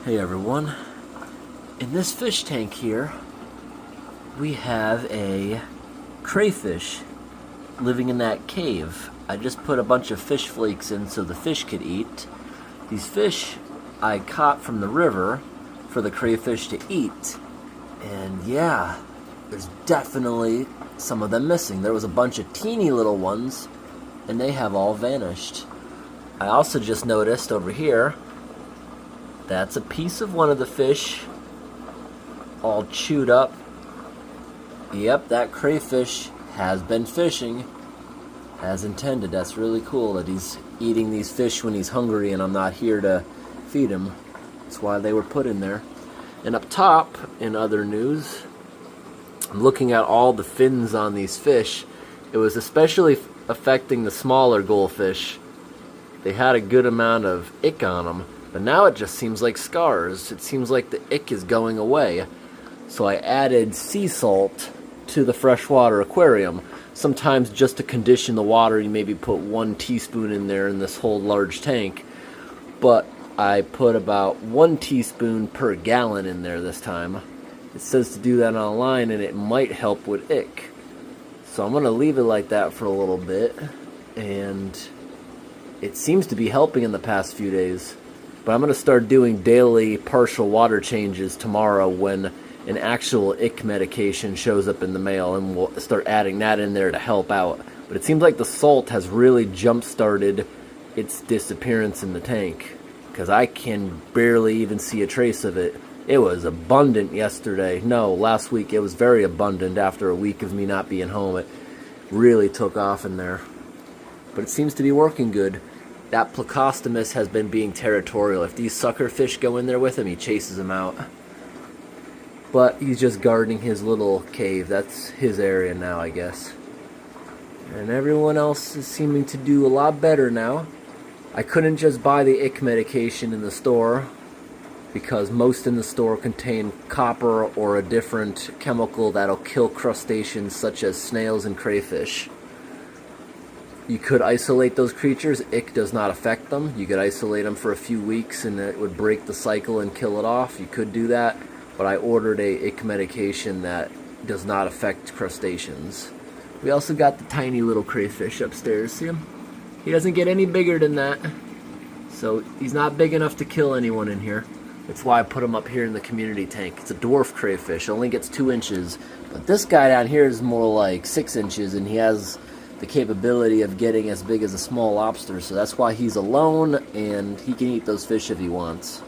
Hey everyone, in this fish tank here we have a crayfish living in that cave. I just put a bunch of fish flakes in so the fish could eat. These fish I caught from the river for the crayfish to eat, and yeah, there's definitely some of them missing. There was a bunch of teeny little ones and they have all vanished. I also just noticed over here that's a piece of one of the fish, all chewed up. Yep, that crayfish has been fishing as intended. That's really cool that he's eating these fish when he's hungry and I'm not here to feed him. That's why they were put in there. And up top, in other news, I'm looking at all the fins on these fish. It was especially affecting the smaller goldfish. They had a good amount of ick on them. But now it just seems like scars. It seems like the ick is going away. So I added sea salt to the freshwater aquarium. Sometimes just to condition the water, you maybe put 1 teaspoon in there in this whole large tank. But I put about 1 teaspoon per gallon in there this time. It says to do that online and it might help with ick. So I'm going to leave it like that for a little bit. And it seems to be helping in the past few days. But I'm going to start doing daily partial water changes tomorrow when an actual ick medication shows up in the mail, and we'll start adding that in there to help out. But it seems like the salt has really jump-started its disappearance in the tank, because I can barely even see a trace of it. It was abundant yesterday. No, last week it was very abundant after a week of me not being home. It really took off in there. But it seems to be working good. That Plecostomus has been being territorial. If these sucker fish go in there with him, he chases them out. But he's just guarding his little cave. That's his area now, I guess. And everyone else is seeming to do a lot better now. I couldn't just buy the ick medication in the store because most in the store contain copper or a different chemical that'll kill crustaceans such as snails and crayfish. You could isolate those creatures. Ick does not affect them. You could isolate them for a few weeks and it would break the cycle and kill it off. You could do that, but I ordered a ick medication that does not affect crustaceans. We also got the tiny little crayfish upstairs. See him? He doesn't get any bigger than that. So he's not big enough to kill anyone in here. That's why I put him up here in the community tank. It's a dwarf crayfish. Only gets 2 inches. But this guy down here is more like 6 inches and he has the capability of getting as big as a small lobster, so that's why he's alone and he can eat those fish if he wants.